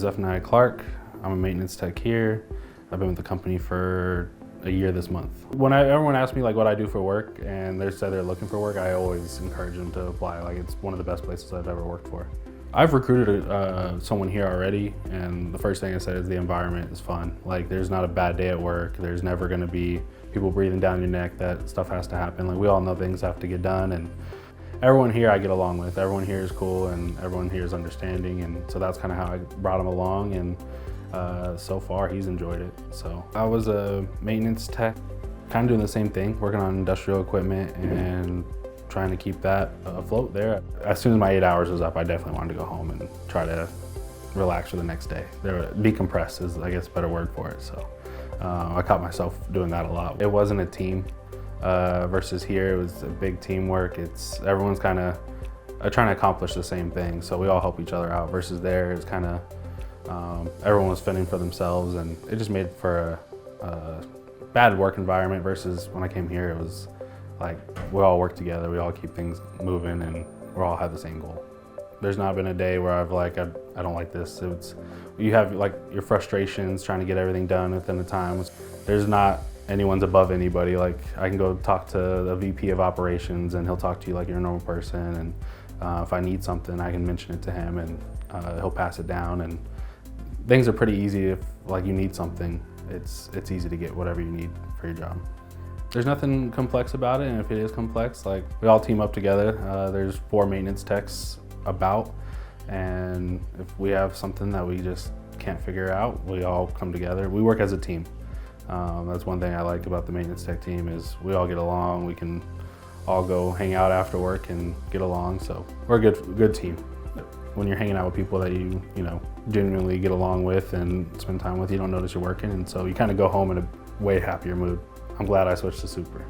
Zeph Clark. I'm a maintenance tech here. I've been with the company for a year this month. When everyone asks me like what I do for work and they say they're looking for work, I always encourage them to apply. Like, it's one of the best places I've ever worked for. I've recruited someone here already, and the first thing I said is the environment is fun. Like, there's not a bad day at work. There's never gonna be people breathing down your neck. That stuff has to happen. Like, we all know things have to get done, and everyone here I get along with. Everyone here is cool, and everyone here is understanding, and so that's kind of how I brought him along, and so far he's enjoyed it. So I was a maintenance tech, kind of doing the same thing, working on industrial equipment and trying to keep that afloat there. As soon as my 8 hours was up, I definitely wanted to go home and try to relax for the next day. Decompress is, I guess, a better word for it. So I caught myself doing that a lot. It wasn't a team versus here. It was a big teamwork. Everyone's kind of trying to accomplish the same thing. So we all help each other out versus there. It's kind of, everyone was fending for themselves, and it just made for a bad work environment versus when I came here, it was like we all work together, we all keep things moving, and we all have the same goal. There's not been a day where I've like, I don't like this. You have like your frustrations trying to get everything done within the time. There's not anyone's above anybody. Like, I can go talk to the VP of operations and he'll talk to you like you're a normal person. And if I need something, I can mention it to him, and he'll pass it down. And things are pretty easy. If like you need something, it's easy to get whatever you need for your job. There's nothing complex about it, and if it is complex, like, we all team up together. There's 4 maintenance techs about, and if we have something that we just can't figure out, we all come together. We work as a team. That's one thing I like about the maintenance tech team is we all get along. We can all go hang out after work and get along, so we're a good team. When you're hanging out with people that you genuinely get along with and spend time with, you don't notice you're working, and so you kind of go home in a way happier mood. I'm glad I switched to Super.